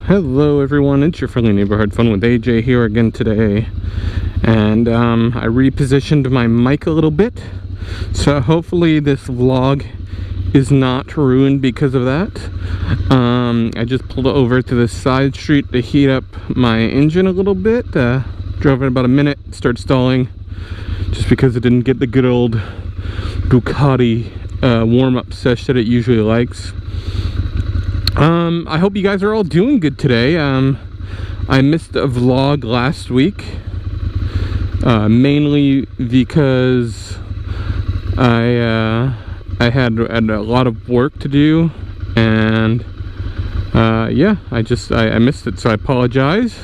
Hello everyone, it's your friendly neighborhood Fun with AJ here again today, and I repositioned my mic a little bit, so hopefully this vlog is not ruined because of that. I just pulled over to the side street to heat up my engine a little bit. Drove it about a minute, started stalling just because it didn't get the good old Ducati warm-up sesh that it usually likes. I hope you guys are all doing good today. I missed a vlog last week, mainly because I had a lot of work to do, and yeah, I missed it, so I apologize.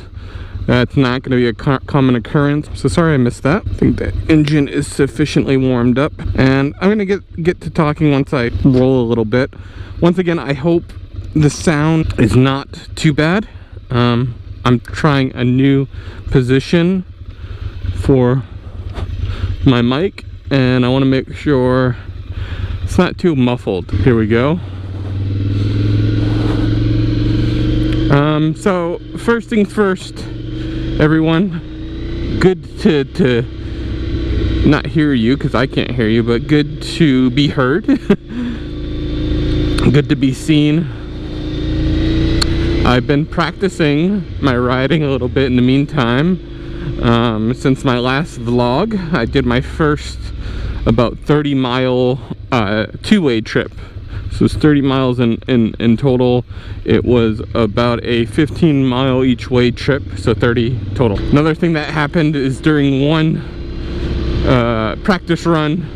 That's not going to be a common occurrence, so sorry I missed that. I think the engine is sufficiently warmed up, and I'm going to get to talking once I roll a little bit. Once again, I hope the sound is not too bad. I'm trying a new position for my mic, and I want to make sure it's not too muffled. Here we go. So first things first, everyone, good to not hear you because I can't hear you, but good to be heard. Good to be seen. I've been practicing my riding a little bit in the meantime. Since my last vlog, I did my first about 30-mile two-way trip. So it's 30 miles in total. It was about a 15-mile each way trip, so 30 total. Another thing that happened is during one practice run,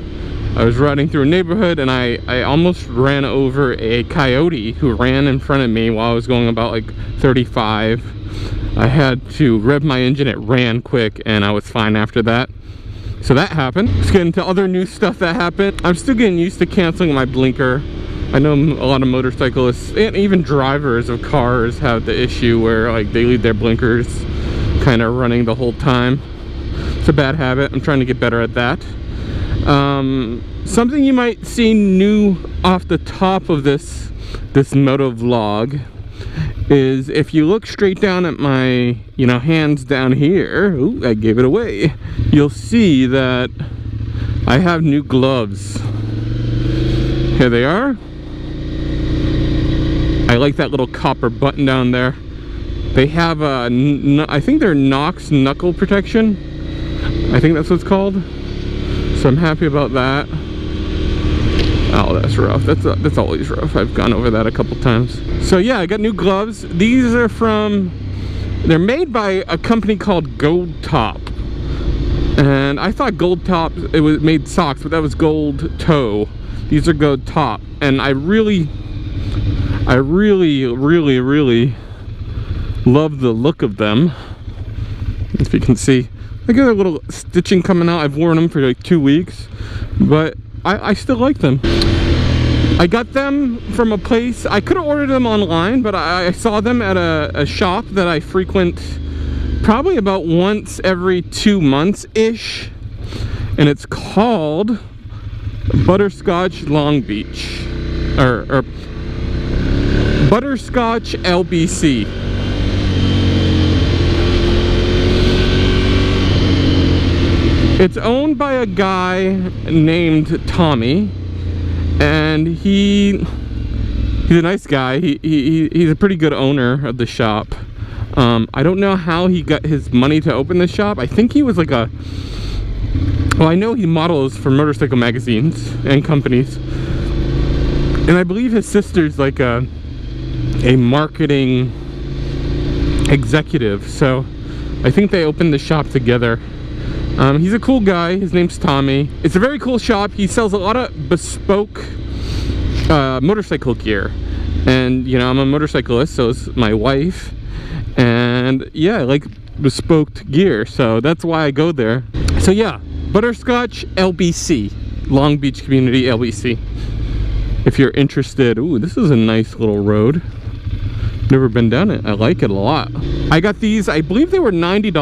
I was riding through a neighborhood and I almost ran over a coyote who ran in front of me while I was going about like 35. I had to rev my engine, it ran quick, and I was fine after that. So that happened. Let's get into other new stuff that happened. I'm still getting used to canceling my blinker. I know a lot of motorcyclists and even drivers of cars have the issue where like they leave their blinkers kind of running the whole time. It's a bad habit. I'm trying to get better at that. Something you might see new off the top of this moto vlog is if you look straight down at my, hands down here. Ooh, I gave it away. You'll see that I have new gloves. Here they are. I like that little copper button down there. They have I think they're Knox knuckle protection. I think that's what it's called. So I'm happy about that. Oh, that's rough. That's always rough. I've gone over that a couple times. So yeah, I got new gloves. These are they're made by a company called Goldtop. And I thought Goldtop, it made socks, but that was Gold Toe. These are Goldtop. And I really love the look of them. If you can see. I got a little stitching coming out. I've worn them for like 2 weeks, but I still like them. I got them from a place. I could have ordered them online, but I saw them at a shop that I frequent probably about once every 2 months-ish, and it's called Butterscotch Long Beach, or Butterscotch LBC. It's owned by a guy named Tommy, and he's a nice guy. He's a pretty good owner of the shop. I don't know how he got his money to open the shop. I think he was like well, I know he models for motorcycle magazines and companies, and I believe his sister's like a marketing executive, so I think they opened the shop together. He's a cool guy. His name's Tommy. It's a very cool shop. He sells a lot of bespoke motorcycle gear, and I'm a motorcyclist, so is my wife, and yeah, I like bespoke gear, so that's why I go there. So yeah, Butterscotch LBC, Long Beach Community LBC, if you're interested. Ooh, this is a nice little road. Never been down it. I like it a lot. I got these, I believe they were $90.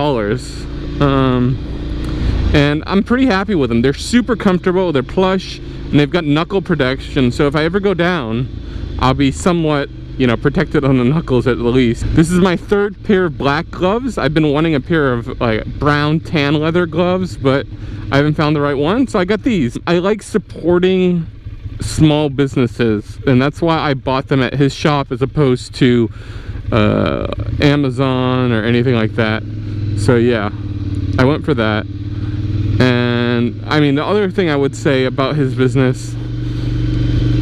And I'm pretty happy with them. They're super comfortable, they're plush, and they've got knuckle protection, so if I ever go down, I'll be somewhat you know, protected on the knuckles at the least. This is my third pair of black gloves. I've been wanting a pair of like brown tan leather gloves, but I haven't found the right one, so I got these. I like supporting small businesses, and that's why I bought them at his shop as opposed to Amazon or anything like that. So yeah, I went for that. And I mean, the other thing I would say about his business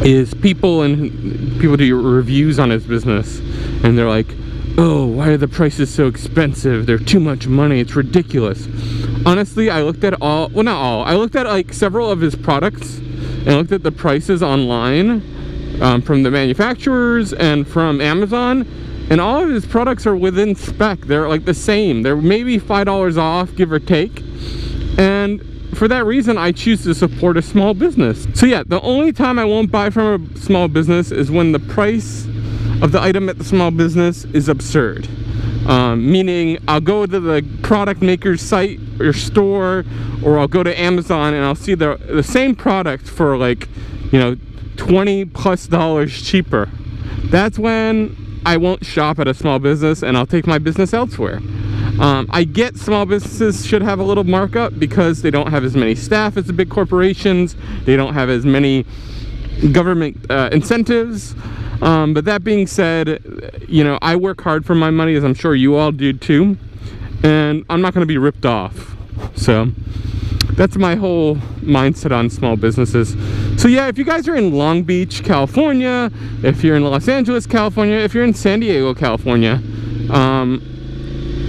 is people do reviews on his business, and they're like, oh, why are the prices so expensive? They're too much money, it's ridiculous. Honestly, I looked at I looked at like several of his products and looked at the prices online from the manufacturers and from Amazon, and all of his products are within spec. They're like the same. They're maybe $5 off, give or take. And for that reason, I choose to support a small business. So yeah, the only time I won't buy from a small business is when the price of the item at the small business is absurd. Meaning I'll go to the product maker's site or store, or I'll go to Amazon and I'll see the same product for like, you know, $20+ cheaper. That's when I won't shop at a small business and I'll take my business elsewhere. I get small businesses should have a little markup because they don't have as many staff as the big corporations. They don't have as many government incentives. But that being said, you know, I work hard for my money, as I'm sure you all do too, and I'm not going to be ripped off. So that's my whole mindset on small businesses. So yeah, if you guys are in Long Beach, California, if you're in Los Angeles, California, if you're in San Diego, California,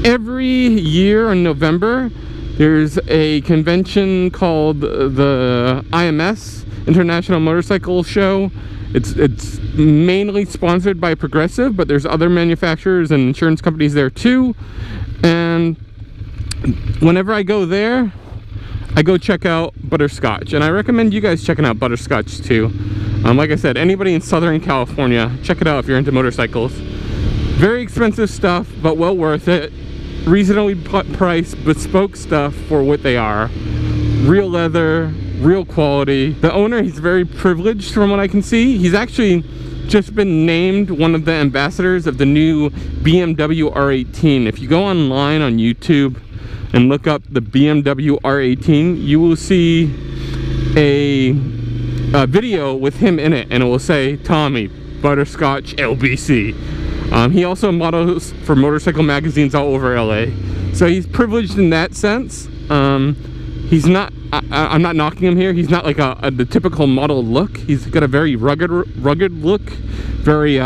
every year in November there's a convention called the IMS, International Motorcycle Show. It's mainly sponsored by Progressive, but there's other manufacturers and insurance companies there too. And whenever I go there, I go check out Butterscotch, and I recommend you guys checking out Butterscotch too. Like I said, anybody in Southern California, check it out if you're into motorcycles. Very expensive stuff, but well worth it. Reasonably priced, bespoke stuff for what they are. Real leather, real quality. The owner, he's very privileged from what I can see. He's actually just been named one of the ambassadors of the new BMW R18. If you go online on YouTube and look up the BMW R18, you will see a video with him in it, and it will say Tommy, Butterscotch LBC. He also models for motorcycle magazines all over LA. So he's privileged in that sense. He's not, I'm not knocking him here. He's not like the typical model look. He's got a very rugged look. Very,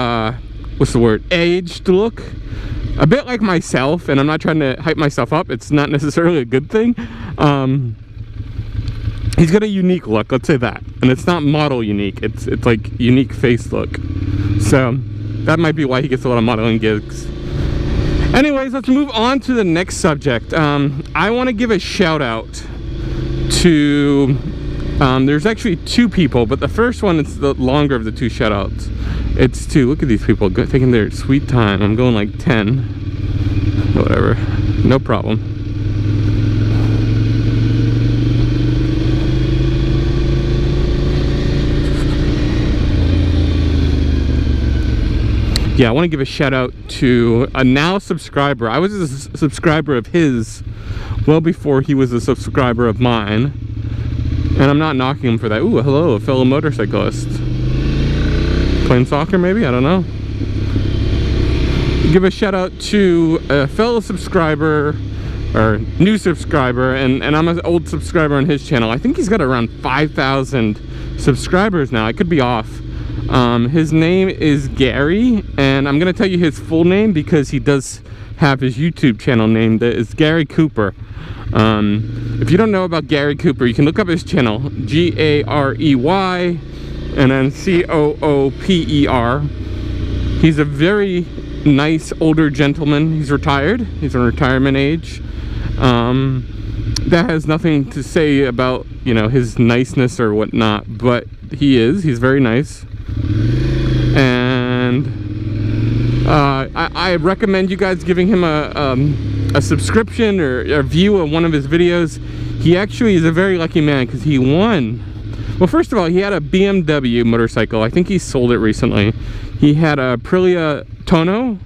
what's the word? Aged look. A bit like myself, and I'm not trying to hype myself up. It's not necessarily a good thing. He's got a unique look, let's say that. And it's not model unique. It's like unique face look. So that might be why he gets a lot of modeling gigs. Anyways, let's move on to the next subject. I want to give a shout out to, there's actually two people, but the first one is the longer of the two shout outs. It's to, look at these people taking their sweet time. I'm going like 10, whatever, no problem. Yeah, I want to give a shout out to a now subscriber. I was a subscriber of his well before he was a subscriber of mine. And I'm not knocking him for that. Ooh, hello, a fellow motorcyclist. Playing soccer maybe? I don't know. Give a shout out to a fellow subscriber, or new subscriber, and I'm an old subscriber on his channel. I think he's got around 5,000 subscribers now. I could be off. His name is Garey, and I'm gonna tell you his full name because he does have his YouTube channel name that is Garey Cooper. If you don't know about Garey Cooper, you can look up his channel, Garey and then Cooper. He's a very nice older gentleman. He's retired. He's in retirement age. That has nothing to say about, you know, his niceness or whatnot, but he's very nice. And I recommend you guys giving him a subscription or a view of one of his videos. He actually is a very lucky man because he won Well, first of all, he had a BMW motorcycle. I think he sold it recently. He had a Aprilia Tuono.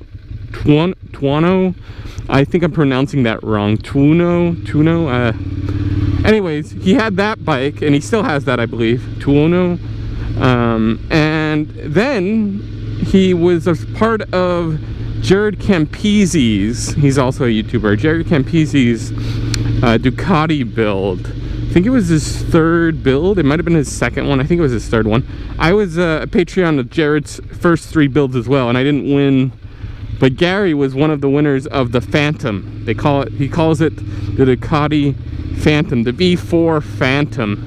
I think I'm pronouncing that wrong. Tuono. Anyways, he had that bike, and he still has that, I believe. Tuono. And then he was a part of Jared Campisi's. He's also a YouTuber. Jared Campisi's Ducati build. I think it was his third build. It might have been his second one. I think it was his third one. I was a Patreon of Jared's first 3 builds as well, and I didn't win. But Garey was one of the winners of the Phantom. He calls it the Ducati Phantom, the V4 Phantom.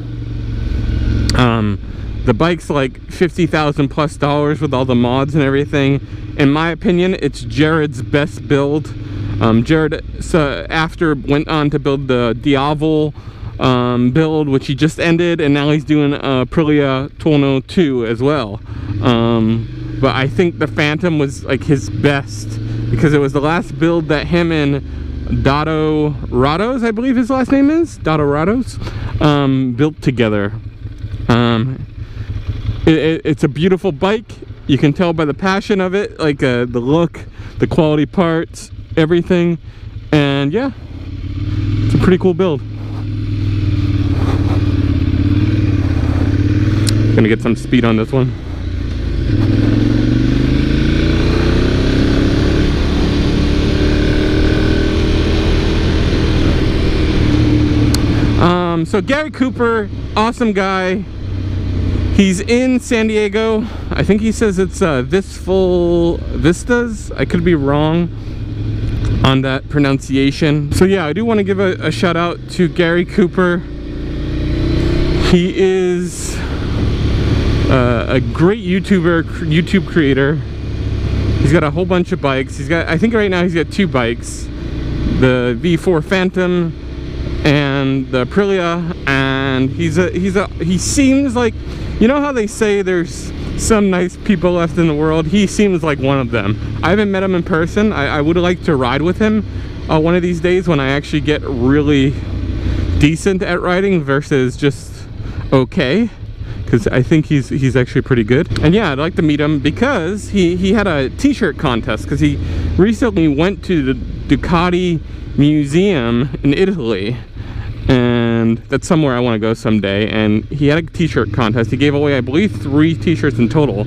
The bike's like $50,000+ with all the mods and everything. In my opinion, it's Jared's best build. Jared after went on to build the Diavel build, which he just ended, and now he's doing Aprilia Tuono 2 as well. But I think the Phantom was like his best because it was the last build that him and Dado Rados, I believe his last name is Dado Rados, built together. It's a beautiful bike. You can tell by the passion of it, like the look, the quality parts, everything, and yeah, it's a pretty cool build. Gonna get some speed on this one. So Garey Cooper, awesome guy. He's in San Diego. I think he says it's Visful Vistas. I could be wrong on that pronunciation. So yeah, I do want to give a shout out to Garey Cooper. He is a great YouTube creator. He's got a whole bunch of bikes. I think right now he's got 2 bikes, the V4 Phantom and the Aprilia, and he seems like, you know how they say there's some nice people left in the world? He seems like one of them. I haven't met him in person. I would like to ride with him one of these days when I actually get really decent at riding versus just okay, because I think he's actually pretty good. And yeah, I'd like to meet him because he had a t-shirt contest, because he recently went to the Ducati Museum in Italy, and that's somewhere I want to go someday. And he had a t-shirt contest. He gave away, I believe, 3 t-shirts in total,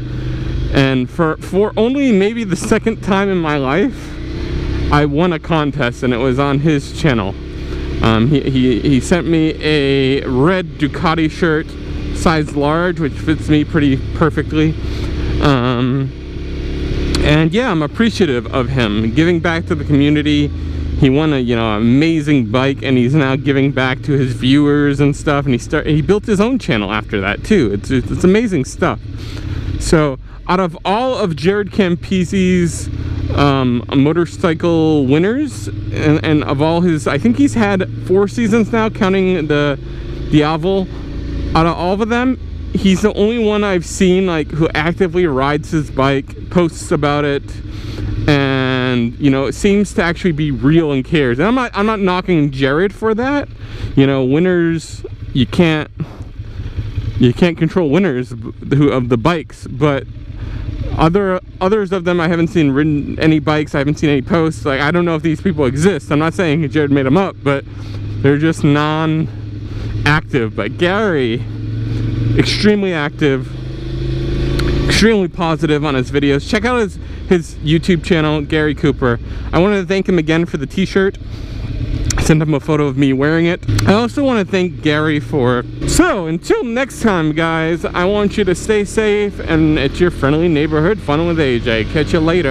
and for only maybe the second time in my life I won a contest, and it was on his channel. He sent me a red Ducati shirt, size large, which fits me pretty perfectly. And yeah, I'm appreciative of him giving back to the community. He won a amazing bike, and he's now giving back to his viewers and stuff. And he built his own channel after that too. It's amazing stuff. So out of all of Jared Campisi's motorcycle winners, and of all his, I think he's had 4 seasons now, counting the Diavel. Out of all of them, he's the only one I've seen who actively rides his bike, posts about it, and it seems to actually be real and cares. And I'm not knocking Jared for that. Winners, you can't control winners of the bikes, but others of them I haven't seen ridden any bikes. I haven't seen any posts. I don't know if these people exist. I'm not saying Jared made them up, but they're just non-active. But Garey, extremely active, extremely positive on his videos. Check out his YouTube channel, Garey Cooper. I wanted to thank him again for the t-shirt. I sent him a photo of me wearing it. I also want to thank Garey for... So, until next time, guys, I want you to stay safe, and it's your friendly neighborhood Fun with AJ. Catch you later.